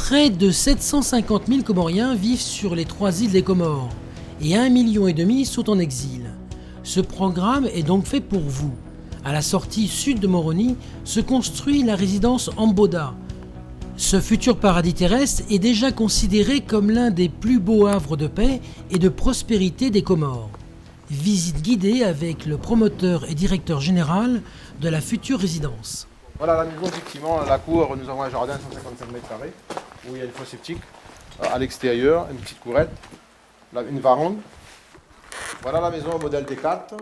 Près de 750 000 Comoriens vivent sur les 3 îles des Comores et 1,5 million sont en exil. Ce programme est donc fait pour vous. À la sortie sud de Moroni se construit la résidence Amboda. Ce futur paradis terrestre est déjà considéré comme l'un des plus beaux havres de paix et de prospérité des Comores. Visite guidée avec le promoteur et directeur général de la future résidence. Voilà la maison, effectivement, la cour, nous avons un jardin de 155 m², où il y a une fosse septique. À l'extérieur, une petite courette, une varande. Voilà la maison au modèle T4.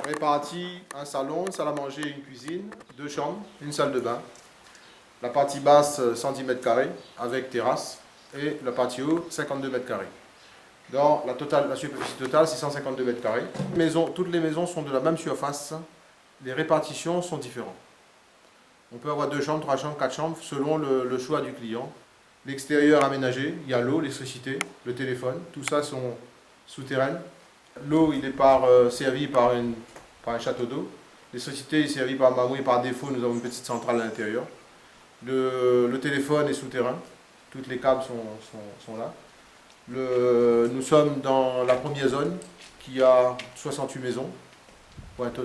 Répartie, un salon, une salle à manger, une cuisine, 2 chambres, une salle de bain. La partie basse, 110 m² avec terrasse. Et la partie haut, 52 m². Dans la superficie totale, 652 m². Toutes les maisons sont de la même surface. Les répartitions sont différentes. On peut avoir 2 chambres, 3 chambres, 4 chambres, selon le choix du client. L'extérieur aménagé, il y a l'eau, l'électricité, le téléphone, tout ça sont souterrains. L'eau, il est servi par un château d'eau. L'électricité est servie par Mamoui, par défaut, nous avons une petite centrale à l'intérieur. Le téléphone est souterrain, toutes les câbles sont là. Nous sommes dans la première zone qui a 68 maisons,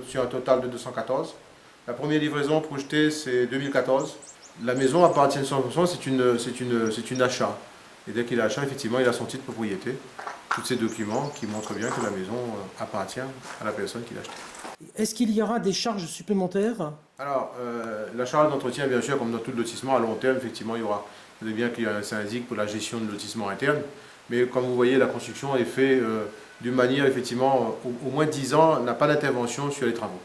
sur un total de 214. La première livraison projetée, c'est 2014. La maison appartient 100%, c'est une achat. Et dès qu'il a achat, effectivement, il a son titre de propriété. Tous ces documents qui montrent bien que la maison appartient à la personne qui l'a achetée. Est-ce qu'il y aura des charges supplémentaires? Alors, la charge d'entretien, bien sûr, comme dans tout lotissement, à long terme, effectivement, il y aura. Vous savez bien qu'il y a un syndic pour la gestion de lotissement interne. Mais comme vous voyez, la construction est faite d'une manière, effectivement, au moins 10 ans, n'a pas d'intervention sur les travaux.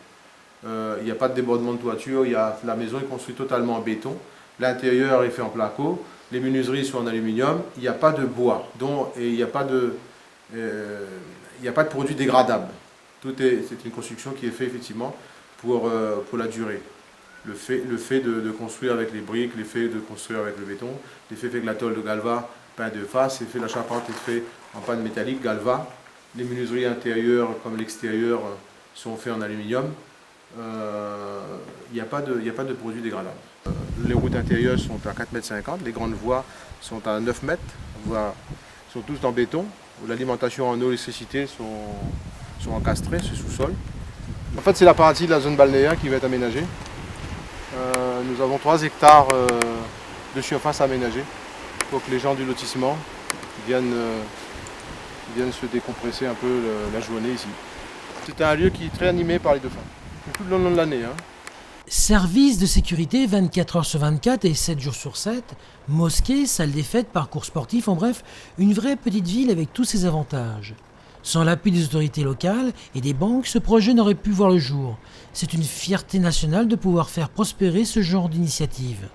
Il n'y a pas de débordement de toiture, la maison est construite totalement en béton. L'intérieur est fait en placo, les menuiseries sont en aluminium, il n'y a pas de bois, et il n'y a pas de produits dégradables. C'est une construction qui est faite effectivement pour la durée. Le fait de construire avec les briques, le fait de construire avec le béton, le fait avec la tôle de Galva peint de face, la charpente est faite en panne métallique Galva. Les menuiseries intérieures comme l'extérieur sont faites en aluminium. Il n'y a pas de produits dégradables. Les routes intérieures sont à 4,50 m, les grandes voies sont à 9 m, sont toutes en béton. L'alimentation en eau et l'électricité sont encastrées, ce sous-sol. En fait, c'est la partie de la zone balnéaire qui va être aménagée. Nous avons 3 hectares de surface aménagée pour que les gens du lotissement viennent se décompresser un peu la journée ici. C'est un lieu qui est très animé par les dauphins, tout le long de l'année. Service de sécurité 24 heures sur 24 et 7 jours sur 7, mosquée, salle des fêtes, parcours sportif, en bref, une vraie petite ville avec tous ses avantages. Sans l'appui des autorités locales et des banques, ce projet n'aurait pu voir le jour. C'est une fierté nationale de pouvoir faire prospérer ce genre d'initiative.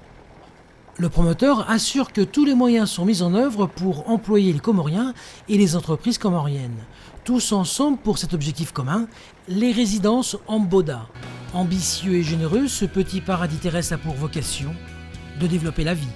Le promoteur assure que tous les moyens sont mis en œuvre pour employer les Comoriens et les entreprises comoriennes. Tous ensemble pour cet objectif commun, les résidences Amboda. Ambitieux et généreux, ce petit paradis terrestre a pour vocation de développer la vie.